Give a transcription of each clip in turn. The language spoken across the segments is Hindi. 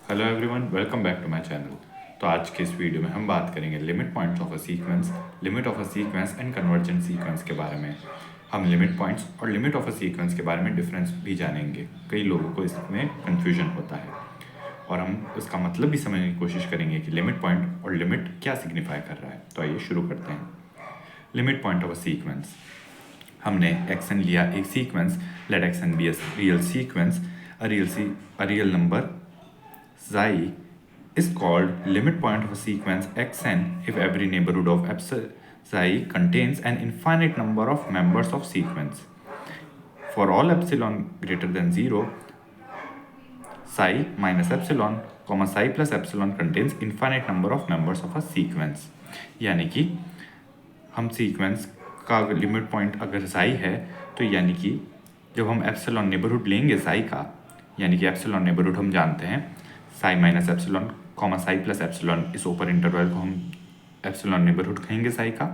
Hello everyone, welcome back to my channel. तो आज के इस वीडियो में हम बात करेंगे limit points of a sequence, limit of a sequence and convergent sequence के बारे में। हम लिमिट पॉइंट्स और लिमिट ऑफ अ सीक्वेंस के बारे में डिफरेंस भी जानेंगे। कई लोगों को इसमें कन्फ्यूजन होता है और हम उसका मतलब भी समझने की कोशिश करेंगे कि लिमिट पॉइंट और लिमिट क्या सिग्निफाई कर रहा है। तो आइए शुरू करते हैं। Limit point of a sequence, हमने एक्सन लिया एक sequence, let x n be a real sequence, a real number xi is called limit point of a sequence xn if every neighborhood of xi contains an infinite number of members of sequence. For all epsilon greater than 0, psi minus epsilon, psi plus epsilon contains infinite number of members of a sequence. यानी कि हम सीक्वेंस का लिमिट पॉइंट अगर साई है तो यानी कि जब हम एप्सिलॉन नेबरहुड लेंगे साई का, यानी कि एप्सिलॉन नेबरहुड हम जानते हैं Sai minus epsilon comma Sai plus epsilon, इस ऊपर इंटरवल को हम एप्सिलॉन नेबरहुड कहेंगे साई का।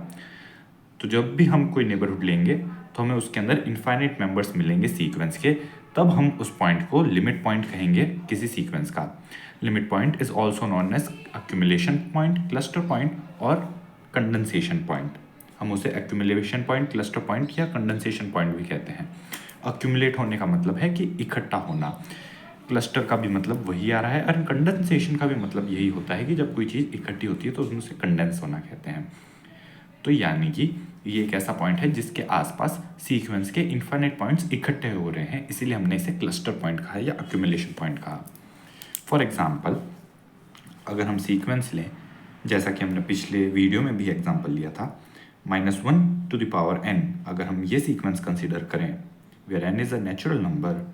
तो जब भी हम कोई नेबरहुड लेंगे तो हमें उसके अंदर इन्फाइनाइट मेंबर्स मिलेंगे सीक्वेंस के, तब हम उस पॉइंट को लिमिट पॉइंट कहेंगे किसी सीक्वेंस का। Limit point is also known as accumulation point, cluster point और कंडेंसेशन पॉइंट। हम उसे एक्यूमुलेशन पॉइंट, क्लस्टर पॉइंट या कंडेंसेशन पॉइंट भी कहते हैं। एक्यूमुलेट होने का मतलब है कि इकट्ठा होना, क्लस्टर का भी मतलब वही आ रहा है और कंडेंसेशन का भी मतलब यही होता है कि जब कोई चीज़ इकट्ठी होती है तो उसे कंडेंस होना कहते हैं। तो यानी कि ये एक ऐसा पॉइंट है जिसके आसपास सीक्वेंस के इन्फाइनाइट पॉइंट्स इकट्ठे हो रहे हैं, इसीलिए हमने इसे क्लस्टर पॉइंट कहा या एक्यूमुलेशन पॉइंट कहा। फॉर एग्जाम्पल, अगर हम सीक्वेंस लें, जैसा कि हमने पिछले वीडियो में भी एग्जाम्पल लिया था, -1 to the power n, अगर हम ये सीक्वेंस कंसिडर करें where n is a natural number,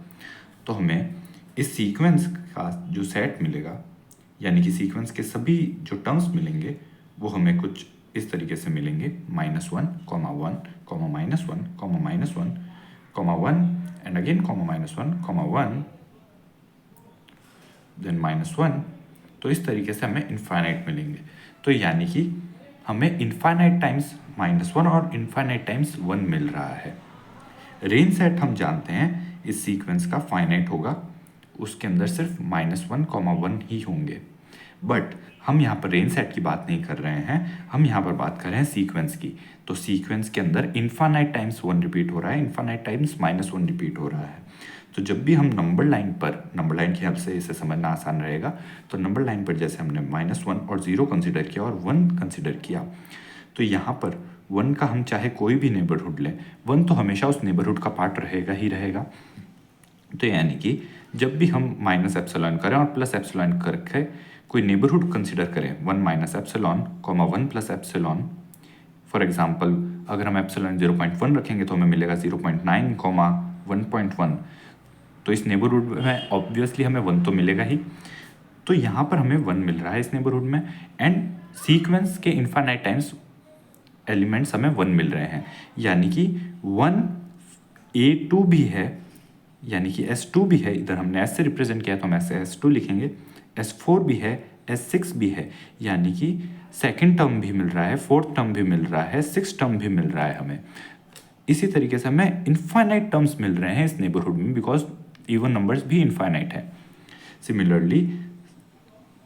तो हमें इस सीक्वेंस का जो सेट मिलेगा, यानी कि सीक्वेंस के सभी जो टर्म्स मिलेंगे वो हमें कुछ इस तरीके से मिलेंगे: -1, -1, -1, -1, एंड अगेन -1, -1, देन -1। तो इस तरीके से हमें इन्फाइनाइट मिलेंगे। तो यानी कि हमें इन्फाइनाइट टाइम्स -1 और इन्फाइनाइट टाइम्स 1 मिल रहा है। रेंज सेट हम जानते हैं इस सीक्वेंस का फाइनाइट होगा, उसके अंदर सिर्फ -1, 1 ही होंगे। बट हम यहाँ पर रेंज सेट की बात नहीं कर रहे हैं, हम यहाँ पर बात कर रहे हैं सीक्वेंस की। तो सीक्वेंस के अंदर इन्फाइनाइट टाइम्स 1 रिपीट हो रहा है, इन्फाइनाइट टाइम्स -1 रिपीट हो रहा है। तो जब भी हम नंबर लाइन पर, नंबर लाइन की हेल्प से इसे समझना आसान रहेगा, तो नंबर लाइन पर जैसे हमने -1 और 0 कंसिडर किया और 1 कंसिडर किया, तो यहाँ पर 1 का हम चाहे कोई भी नेबरहुड लें, 1 तो हमेशा उस नेबरहुड का पार्ट रहेगा ही रहेगा। तो यानी कि जब भी हम माइनस एप्सिलॉन करें और प्लस एप्सिलॉन करके कोई नेबरहुड कंसिडर करें, 1 minus epsilon, 1 plus epsilon, for example अगर हम एप्सिलॉन 0.1 रखेंगे तो हमें मिलेगा 0.9, 1.1। तो इस नेबरहुड में ऑब्वियसली हमें 1 तो मिलेगा ही। तो यहाँ पर हमें 1 मिल रहा है इस नेबरहुड में, एंड सीक्वेंस के इन्फाइनाइट टाइम्स एलिमेंट्स हमें 1 मिल रहे हैं, यानी कि 1 A2 भी है, यानी कि S2 भी है। इधर हमने S से रिप्रेजेंट किया तो हम ऐसे S2 लिखेंगे। S4 भी है, S6 भी है, यानी कि सेकंड टर्म भी मिल रहा है, फोर्थ टर्म भी मिल रहा है, सिक्स टर्म भी मिल रहा है हमें। इसी तरीके से हमें इन्फाइनाइट टर्म्स मिल रहे हैं इस नेबरहुड में, बिकॉज इवन नंबर्स भी इन्फाइनाइट है। सिमिलरली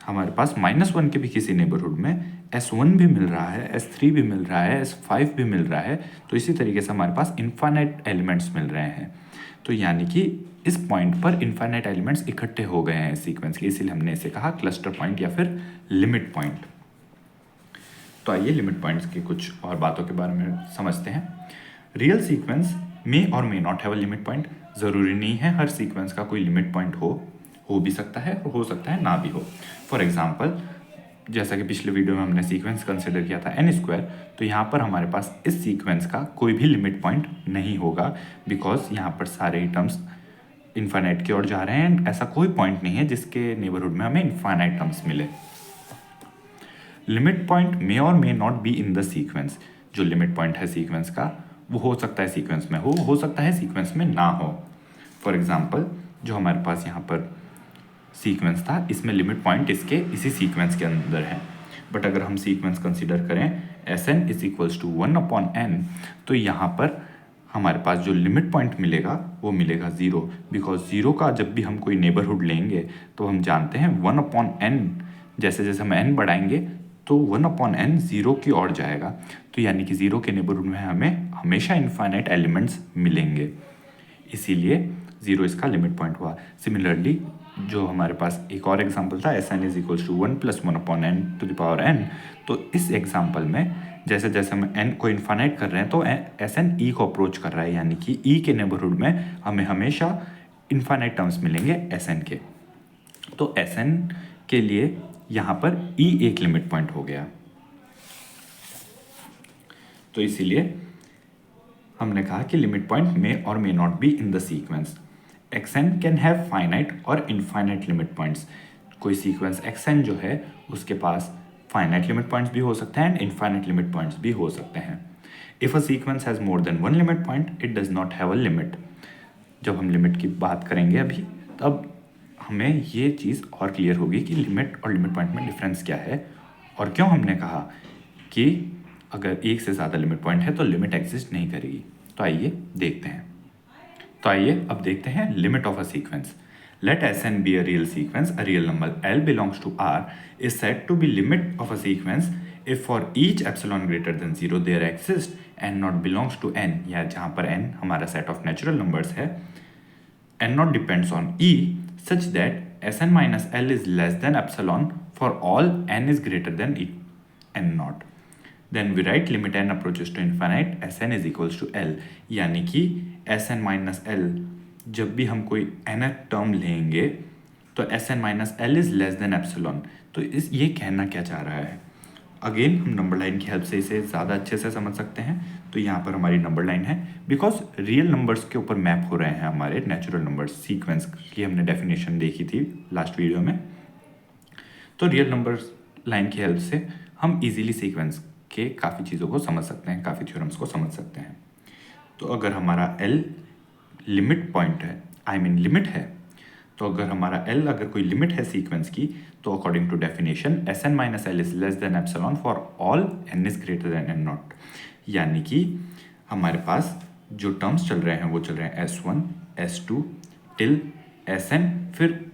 हमारे पास -1 के भी किसी नेबरहुड में S1 भी मिल रहा है, S3 भी मिल रहा है, S5 भी मिल रहा है। तो इसी तरीके से हमारे पास इन्फाइनाइट एलिमेंट्स मिल रहे हैं। तो यानी कि इस पॉइंट पर इन्फाइनाइट एलिमेंट्स इकट्ठे हो गए हैं सीक्वेंस के, इसीलिए हमने इसे कहा क्लस्टर पॉइंट या फिर लिमिट पॉइंट। तो आइए लिमिट पॉइंट्स की कुछ और बातों के बारे में समझते हैं। रियल सीक्वेंस में और may not have a limit point. ज़रूरी नहीं है हर सीक्वेंस का कोई लिमिट पॉइंट हो भी सकता है और हो सकता है ना भी हो। फॉर एग्जाम्पल, जैसा कि पिछले वीडियो में हमने सीक्वेंस कंसिडर किया था n², तो यहाँ पर हमारे पास इस सीक्वेंस का कोई भी लिमिट पॉइंट नहीं होगा, बिकॉज यहाँ पर सारे ही टर्म्स इन्फाइनाइट की ओर जा रहे हैं एंड ऐसा कोई पॉइंट नहीं है जिसके नेबरहुड में हमें इन्फाइनाइट टर्म्स मिले। लिमिट पॉइंट मे और may not be in the sequence. जो लिमिट पॉइंट है सीक्वेंस का, वो हो सकता है सीक्वेंस में हो सकता है सीक्वेंस में ना हो। फॉर एग्जाम्पल, जो हमारे पास यहाँ पर सीक्वेंस था, इसमें लिमिट पॉइंट इसके इसी सीक्वेंस के अंदर है। बट अगर हम सीक्वेंस कंसिडर करें Sn = 1/n, तो यहाँ पर हमारे पास जो लिमिट पॉइंट मिलेगा वो मिलेगा 0, बिकॉज 0 का जब भी हम कोई नेबरहुड लेंगे तो हम जानते हैं 1/n, जैसे जैसे हम n बढ़ाएंगे तो 1/n 0 की ओर जाएगा। तो यानी कि 0 के नेबरहुड में हमें हमेशा इनफाइनाइट एलिमेंट्स मिलेंगे, इसीलिए 0 इसका लिमिट पॉइंट हुआ। सिमिलरली जो हमारे पास एक और एग्जांपल था Sn = 1 + 1/n⁴n, तो इस एग्जांपल में जैसे जैसे हम n को इनफाइनाइट कर रहे हैं तो Sn e को अप्रोच कर रहा है, यानी कि e के नेबरहुड में हमें हमेशा इनफाइनाइट टर्म्स मिलेंगे Sn के। तो Sn के लिए यहाँ पर e एक लिमिट पॉइंट हो गया। तो इसीलिए हमने कहा कि लिमिट पॉइंट मे और may not be in the sequence. xn can have finite और इनफाइनाइट लिमिट पॉइंट्स। कोई सीक्वेंस xn जो है उसके पास फाइनाइट लिमिट पॉइंट्स भी हो सकते हैं एंड इनफाइनाइट लिमिट पॉइंट्स भी हो सकते हैं। If a sequence has more than one limit point it does not have a limit. जब हम लिमिट की बात करेंगे अभी, तब हमें ये चीज़ और क्लियर होगी कि लिमिट और लिमिट पॉइंट में डिफरेंस क्या है और क्यों हमने कहा कि अगर एक से ज़्यादा लिमिट पॉइंट है तो लिमिट एग्जिस्ट नहीं करेगी। तो आइए देखते हैं। तो आइए अब देखते हैं limit of a sequence. Let Sn be a real sequence, a real number L belongs to R is said to be limit of a sequence if for each epsilon greater than 0 there exists n not belongs to n, या जहाँ पर n हमारा set of natural numbers है, n not depends on e such that Sn minus L is less than epsilon for all n is greater than n not. Then we write limit n approaches to infinite Sn is equals to L, यानी कि Sn minus L जब भी हम कोई nth टर्म लेंगे तो Sn minus L is less than epsilon। तो इस ये कहना क्या चाह रहा है, अगेन हम नंबर लाइन की हेल्प से इसे ज़्यादा अच्छे से समझ सकते हैं। तो यहाँ पर हमारी नंबर लाइन है, बिकॉज रियल नंबर्स के ऊपर मैप हो रहे हैं हमारे नेचुरल नंबर्स। सीक्वेंस की हमने डेफिनेशन देखी थी लास्ट वीडियो में। तो रियल नंबर्स लाइन की हेल्प से हम इजीली सीक्वेंस के काफ़ी चीज़ों को समझ सकते हैं, काफ़ी थ्योरम्स को समझ सकते हैं। तो अगर हमारा L लिमिट पॉइंट है, आई मीन लिमिट है, तो अगर हमारा L अगर कोई लिमिट है सीक्वेंस की, तो according to definition Sn minus L is less than epsilon for all n is greater than n not. यानी कि हमारे पास जो टर्म्स चल रहे हैं वो चल रहे हैं S1 S2 टिल Sn, फिर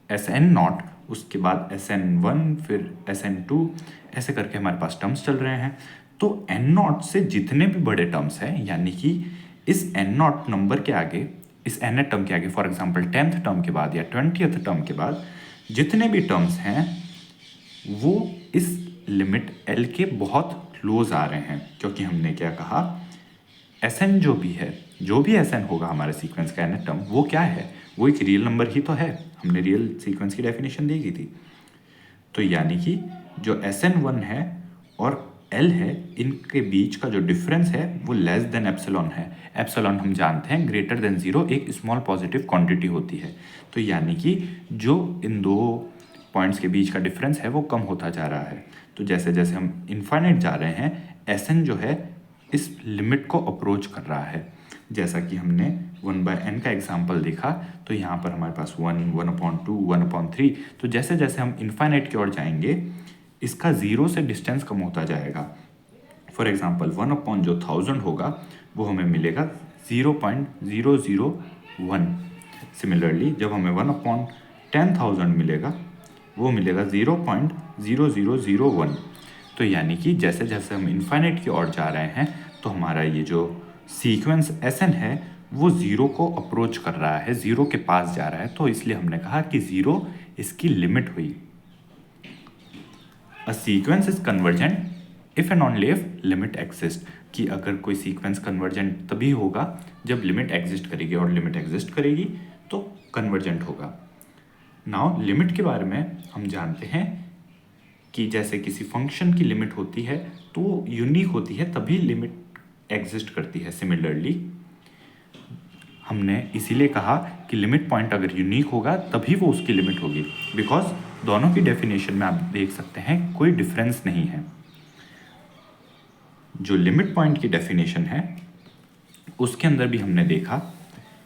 Sn नॉट, उसके बाद Sn1, फिर Sn2, ऐसे करके हमारे पास टर्म्स चल रहे हैं। तो n नॉट से जितने भी बड़े टर्म्स हैं, यानी कि इस n नॉट नंबर के आगे, इस nth टर्म के आगे, फॉर एग्जांपल 10th टर्म के बाद या 20th टर्म के बाद जितने भी टर्म्स हैं वो इस लिमिट L के बहुत क्लोज आ रहे हैं, क्योंकि हमने क्या कहा, Sn जो भी है, जो भी Sn होगा हमारे सीक्वेंस का nth टर्म, वो क्या है, वो एक रियल नंबर ही तो है। हमने रियल सीक्वेंस की डेफिनेशन देखी थी। तो यानी कि जो Sn1 है और L है, इनके बीच का जो डिफरेंस है वो लेस देन एप्सिलॉन है। एप्सिलॉन हम जानते हैं ग्रेटर देन 0 एक स्मॉल पॉजिटिव क्वांटिटी होती है। तो यानी कि जो इन दो पॉइंट्स के बीच का डिफरेंस है वो कम होता जा रहा है। तो जैसे जैसे हम इनफाइनाइट जा रहे हैं, Sn जो है इस लिमिट को अप्रोच कर रहा है। जैसा कि हमने 1/n का एग्जाम्पल देखा, तो यहाँ पर हमारे पास 1, 1/2, 1/3। तो जैसे जैसे हम इनफाइनाइट की ओर जाएंगे, इसका 0 से डिस्टेंस कम होता जाएगा। फॉर एग्जांपल 1/1000 होगा, वो हमें मिलेगा 0.001। सिमिलरली जब हमें 1/10,000 मिलेगा, वो मिलेगा 0.0001। तो यानी कि जैसे जैसे हम इनफाइनाइट की ओर जा रहे हैं, तो हमारा ये जो सीक्वेंस Sn है वो 0 को अप्रोच कर रहा है, 0 के पास जा रहा है। तो इसलिए हमने कहा कि 0 इसकी लिमिट हुई। A sequence is convergent if and only if limit exists, कि अगर कोई सीक्वेंस कन्वर्जेंट तभी होगा जब लिमिट एग्जिस्ट करेगी, और लिमिट एग्जिस्ट करेगी तो कन्वर्जेंट होगा। नाउ लिमिट के बारे में हम जानते हैं कि जैसे किसी फंक्शन की लिमिट होती है तो वो यूनिक होती है, तभी लिमिट एग्जिस्ट करती है। सिमिलरली हमने इसीलिए कहा कि लिमिट पॉइंट अगर यूनिक होगा तभी वो उसकी लिमिट होगी, बिकॉज दोनों की डेफिनेशन में आप देख सकते हैं कोई डिफरेंस नहीं है। जो लिमिट पॉइंट की डेफिनेशन है उसके अंदर भी हमने देखा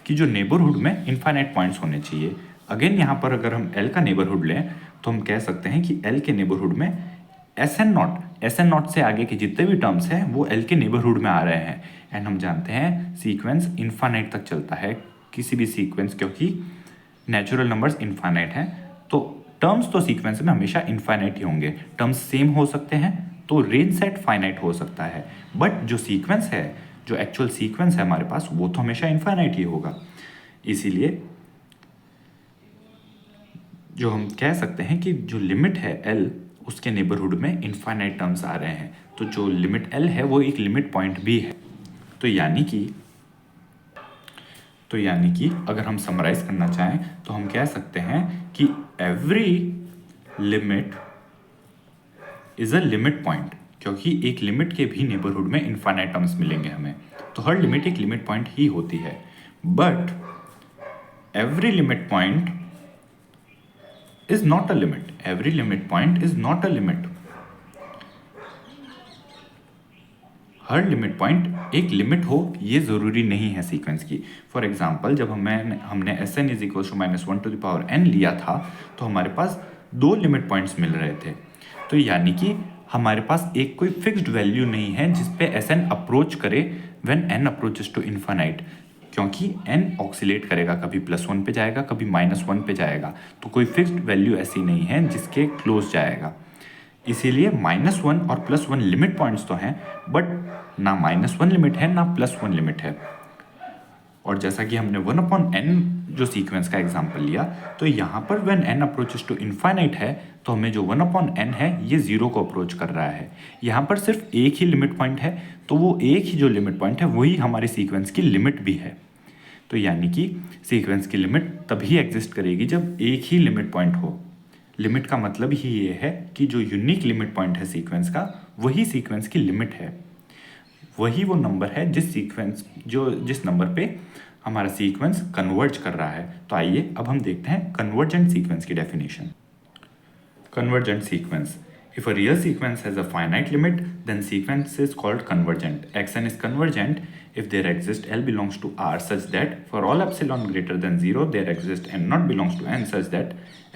कि जो नेबरहुड में इनफाइनाइट पॉइंट्स होने चाहिए। अगेन यहाँ पर अगर हम L का नेबरहुड लें तो हम कह सकते हैं कि L के नेबरहुड में एस एन नॉट से आगे के जितने भी टर्म्स हैं वो एल के नेबरहुड में आ रहे हैं। एंड हम जानते हैं सीक्वेंस इन्फानाइट तक चलता है किसी भी सीक्वेंस, क्योंकि नेचुरल नंबर्स इन्फानाइट हैं। तो टर्म्स तो सीक्वेंस में हमेशा इन्फानाइट ही होंगे। टर्म्स सेम हो सकते हैं तो रेंज सेट फाइनाइट हो सकता है, बट जो सीक्वेंस है, जो एक्चुअल सीक्वेंस है हमारे पास, वो तो हमेशा इन्फानाइट ही होगा। इसीलिए जो हम कह सकते हैं कि जो लिमिट है एल, उसके नेबरहुड में इन्फाइनाइट टर्म्स आ रहे हैं। तो जो लिमिट एल है वो एक लिमिट पॉइंट भी है। तो यानी कि अगर हम समराइज करना चाहें तो हम कह सकते हैं कि every limit is a limit point, क्योंकि एक लिमिट के भी नेबरहुड में इन्फाइनाइट टर्म्स मिलेंगे हमें। तो हर लिमिट एक लिमिट पॉइंट ही होती है, but every limit point is not a limit. Every limit point is not a limit. Her limit point एक लिमिट हो ये ज़रूरी नहीं है सीक्वेंस की। फॉर एग्जाम्पल, जब हमने S n is equal to -1 लिया था तो हमारे पास 2 लिमिट पॉइंट्स मिल रहे थे। तो यानी कि हमारे पास एक कोई फिक्स्ड वैल्यू नहीं है जिस पे एस एन अप्रोच करे when n approaches to infinite, क्योंकि n ऑक्सीलेट करेगा, कभी +1 पे जाएगा, कभी -1 पे जाएगा। तो कोई फिक्स्ड वैल्यू ऐसी नहीं है जिसके क्लोज जाएगा। इसीलिए -1 और +1 लिमिट पॉइंट्स तो हैं, बट ना -1 लिमिट है ना +1 लिमिट है। और जैसा कि हमने 1/n जो सीक्वेंस का एग्जाम्पल लिया, तो यहाँ पर when n approaches to infinite है तो हमें जो 1/n है ये 0 को अप्रोच कर रहा है। यहाँ पर सिर्फ एक ही लिमिट पॉइंट है, तो वो एक ही जो लिमिट पॉइंट है वही हमारी सीक्वेंस की लिमिट भी है। तो यानी कि सीक्वेंस की लिमिट तभी एग्जिस्ट करेगी जब एक ही लिमिट पॉइंट हो। लिमिट का मतलब ही ये है कि जो यूनिक लिमिट पॉइंट है सीक्वेंस का, वही सीक्वेंस की लिमिट है। वही वो नंबर है जिस नंबर पे हमारा सीक्वेंस कन्वर्ज कर रहा है। तो आइए अब हम देखते हैं कन्वर्जेंट सीक्वेंस की definition. Convergent sequence. If a real sequence has a finite limit, then sequence is called convergent. Xn is convergent if there exists L belongs to R such that for all epsilon greater than 0, there exists N naught belongs to N such that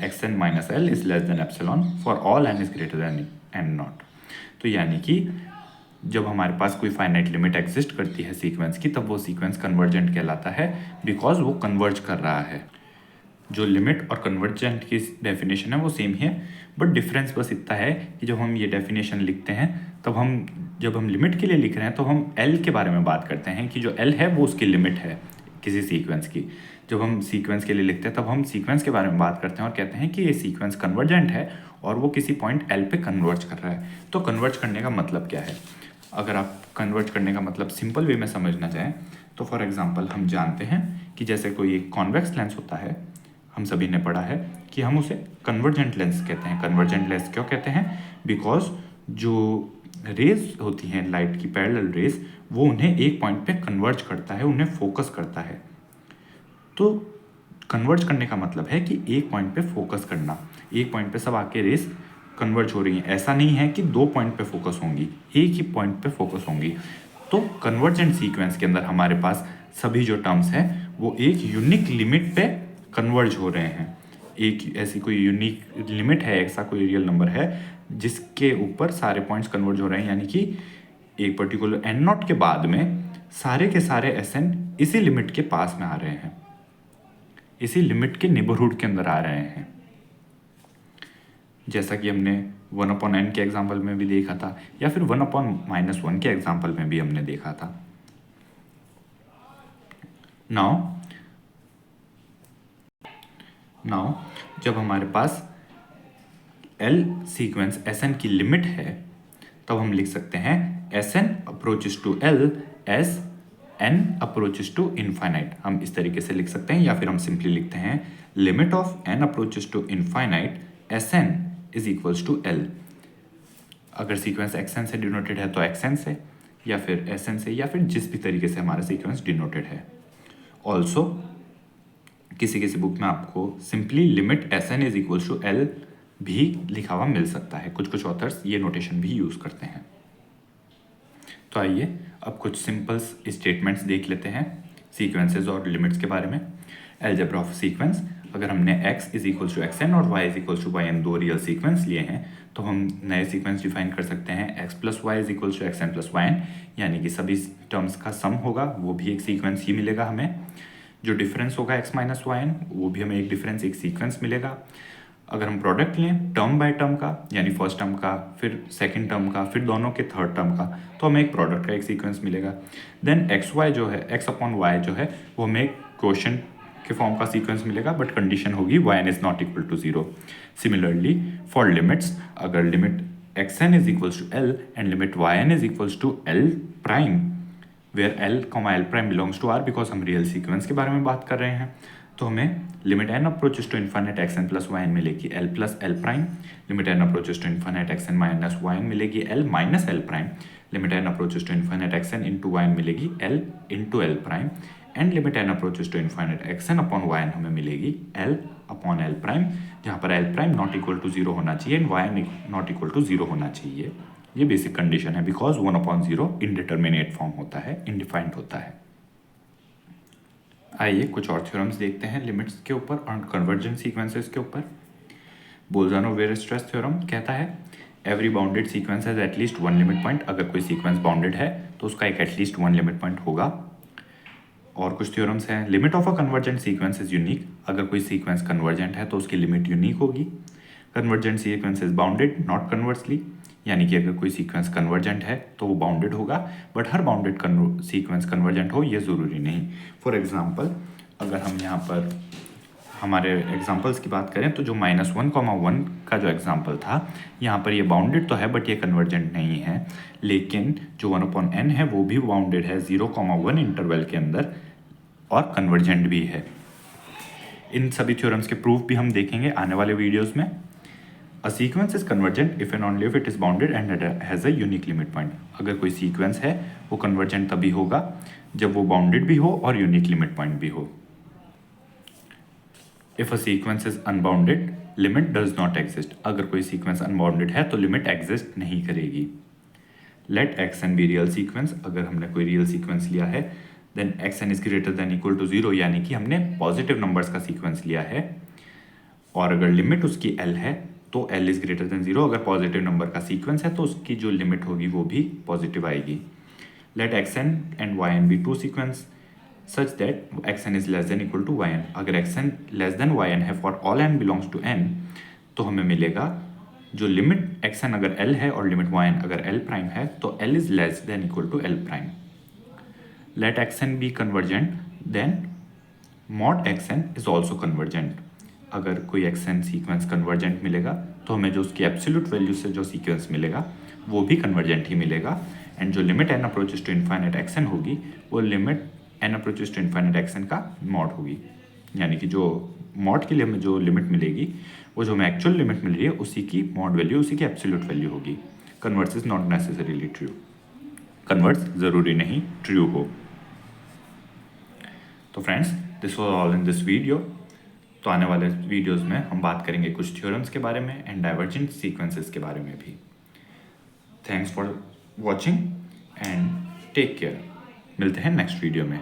Xn minus L is less than epsilon for all N is greater than N naught. तो यानी कि जब हमारे पास कोई फाइनाइट लिमिट एग्जिस्ट करती है सीक्वेंस की, तब वो सीक्वेंस कन्वर्जेंट कहलाता है, बिकॉज वो कन्वर्ज कर रहा है। जो लिमिट और कन्वर्जेंट की डेफिनेशन है वो सेम ही है, बट डिफरेंस बस इतना है कि जब हम ये डेफिनेशन लिखते हैं तब जब हम लिमिट के लिए लिख रहे हैं तो हम एल के बारे में बात करते हैं कि जो एल है वो उसकी लिमिट है किसी सीक्वेंस की। जब हम सीक्वेंस के लिए लिखते हैं तब हम सीक्वेंस के बारे में बात करते हैं और कहते हैं कि ये सीक्वेंस कन्वर्जेंट है और वो किसी पॉइंट एल पे कन्वर्ज कर रहा है। तो कन्वर्ज करने का मतलब क्या है? अगर आप कन्वर्ज करने का मतलब सिंपल वे में समझना चाहें तो फॉर एग्जांपल हम जानते हैं कि जैसे कोई एक कॉन्वेक्स लेंस होता है, हम सभी ने पढ़ा है कि हम उसे कन्वर्जेंट लेंस कहते हैं। कन्वर्जेंट लेंस क्यों कहते हैं? बिकॉज जो रेज होती हैं लाइट की पैरेलल रेज, वो उन्हें एक पॉइंट पे कन्वर्ज करता है, उन्हें फोकस करता है। तो कन्वर्ज करने का मतलब है कि एक पॉइंट पे फोकस करना। एक पॉइंट पे सब आके रेज कन्वर्ज हो रही हैं, ऐसा नहीं है कि 2 पॉइंट पे फोकस होंगी, एक ही पॉइंट पे फोकस होंगी। तो कन्वर्जेंट सीक्वेंस के अंदर हमारे पास सभी जो टर्म्स हैं वो एक यूनिक लिमिट पे कन्वर्ज हो रहे हैं। एक ऐसी कोई यूनिक लिमिट है, ऐसा कोई रियल नंबर है जिसके ऊपर सारे पॉइंट्स कन्वर्ज हो रहे हैं, यानी कि एक पर्टिकुलर एन नॉट के बाद में सारे के सारे एस एन इसी लिमिट के पास में आ रहे हैं, इसी लिमिट के नेबरहुड के अंदर आ रहे हैं। जैसा कि हमने 1/n के एग्जाम्पल में भी देखा था, या फिर 1/-1 के एग्जाम्पल में भी हमने देखा था। नाउ जब हमारे पास L सीक्वेंस Sn की लिमिट है, तब हम लिख सकते हैं Sn approaches to L S n approaches to infinite. हम इस तरीके से लिख सकते हैं, या फिर हम सिंपली लिखते हैं limit of n approaches to infinite Sn is equals to L। अगर सीक्वेंस xn से डिनोटेड है तो xn से, या फिर Sn से, या फिर जिस भी तरीके से हमारा सीक्वेंस डिनोटेड है। ऑल्सो किसी किसी बुक में आपको simply limit Sn is equals to L भी लिखा हुआ मिल सकता है। कुछ कुछ ऑथर्स ये नोटेशन भी यूज़ करते हैं। तो आइए अब कुछ सिंपल्स स्टेटमेंट्स देख लेते हैं सीक्वेंसेस और लिमिट्स के बारे में। अलजेब्रा ऑफ सीक्वेंस, अगर हमने x is equals to x n और y is equals to y n दो रियल सीक्वेंस लिए हैं तो हम नए सीक्वेंस डिफाइन कर सकते हैं x plus y is equals to x n plus y n, यानी कि सभी टर्म्स का सम होगा, वो भी एक सीक्वेंस ही मिलेगा हमें। जो डिफरेंस होगा x माइनस वाई एन वो भी हमें एक डिफरेंस एक सीक्वेंस मिलेगा। अगर हम प्रोडक्ट लें टर्म बाय टर्म का, यानी फर्स्ट टर्म का फिर सेकंड टर्म का फिर दोनों के थर्ड टर्म का, तो हमें एक प्रोडक्ट का एक सीक्वेंस मिलेगा। देन एक्स वाई जो है x अपॉन वाई जो है वो हमें एक क्वोशंट के फॉर्म का सीक्वेंस मिलेगा, बट कंडीशन होगी y n is not equal to 0। Similarly for limits, अगर limit x n is equals to l and limit y n is equals to l prime where l prime belongs to r, because हम रियल सीक्वेंस के बारे में बात कर रहे हैं, तो हमें limit n approaches to infinite x n plus y n मिलेगी l plus l prime, limit n approaches to infinite x n minus y n मिलेगी l minus l prime, limit n approaches to infinite x n into y n मिलेगी l into l prime, and limit n approaches to infinite x n upon y n हमें मिलेगी एल अपॉन एल प्राइम, जहाँ पर l prime not equal to 0 होना चाहिए and y n not equal to 0 होना चाहिए। ये बेसिक कंडीशन है, बिकॉज 1/0 इनडिटर्मिनेट फॉर्म होता है, इनडिफाइंड होता है। आइए कुछ और थ्योरम्स देखते हैं लिमिट्स के ऊपर और कन्वर्जेंट सीक्वेंसेस के ऊपर। बोल्जानो-वेयरस्ट्रेस थ्योरम कहता है every bounded sequence has at least one limit point. अगर कोई सीक्वेंस बाउंडेड है तो उसका एक एटलीस्ट वन लिमिट पॉइंट होगा। और कुछ थ्योरम्स हैं, limit of a convergent sequence is unique. अगर कोई सीक्वेंस कन्वर्जेंट है तो उसकी लिमिट यूनिक होगी। Convergent sequence is bounded not conversely, यानी कि अगर कोई सीक्वेंस कन्वर्जेंट है तो वो बाउंडेड होगा, but her bounded sequence convergent हो ये ज़रूरी नहीं। फॉर एग्जांपल अगर हम यहाँ पर हमारे एग्जांपल्स की बात करें तो जो -1,1 का जो एग्जांपल था यहाँ पर ये बाउंडेड तो है बट ये कन्वर्जेंट नहीं है, लेकिन जो 1/n है वो भी बाउंडेड है 0,1 इंटरवल के अंदर और कन्वर्जेंट भी है। इन सभी थ्योरम्स के प्रूफ भी हम देखेंगे आने वाले वीडियोज़ में। A sequence is convergent if and only if it is bounded and it has a unique limit point। अगर कोई सीक्वेंस है वो कन्वर्जेंट तभी होगा जब वो बाउंडेड भी हो और यूनिक लिमिट पॉइंट भी हो। If a sequence is unbounded, limit does not exist। अगर कोई सीक्वेंस अनबाउंडेड है तो लिमिट एग्जिस्ट नहीं करेगी। Let xn be real sequence। अगर हमने कोई रियल सीक्वेंस लिया है then xn is greater than equal to 0, यानी कि हमने पॉजिटिव नंबर्स का सीक्वेंस लिया है, और अगर लिमिट उसकी l है तो l इज ग्रेटर देन 0। अगर पॉजिटिव नंबर का सीक्वेंस है तो उसकी जो लिमिट होगी वो भी पॉजिटिव आएगी। Let xn and yn be two sequence such that xn is less than equal to yn। अगर xn लेस देन yn है for all n belongs to n, तो हमें मिलेगा जो लिमिट xn अगर l है और लिमिट yn अगर l प्राइम है तो l is less than equal to l prime. Let xn be convergent then mod xn is also convergent. अगर कोई xn सीक्वेंस कन्वर्जेंट मिलेगा तो हमें जो उसकी एब्सोल्यूट वैल्यू से जो सीक्वेंस मिलेगा वो भी कन्वर्जेंट ही मिलेगा, एंड जो limit n approaches to infinite xn होगी वो limit n approaches to infinite xn का मॉड होगी, यानी कि जो मॉड के लिए हमें जो लिमिट मिलेगी वो जो हमें एक्चुअल लिमिट मिल रही है उसी की मॉड वैल्यू उसी की एब्सोल्यूट वैल्यू होगी। Converse is not necessarily true. Converse ज़रूरी नहीं ट्रू हो। तो friends this was all in this video. तो आने वाले वीडियोस में हम बात करेंगे कुछ थ्योरम्स के बारे में एंड डाइवर्जेंट सीक्वेंसेस के बारे में भी। Thanks for watching and take care. मिलते हैं नेक्स्ट वीडियो में।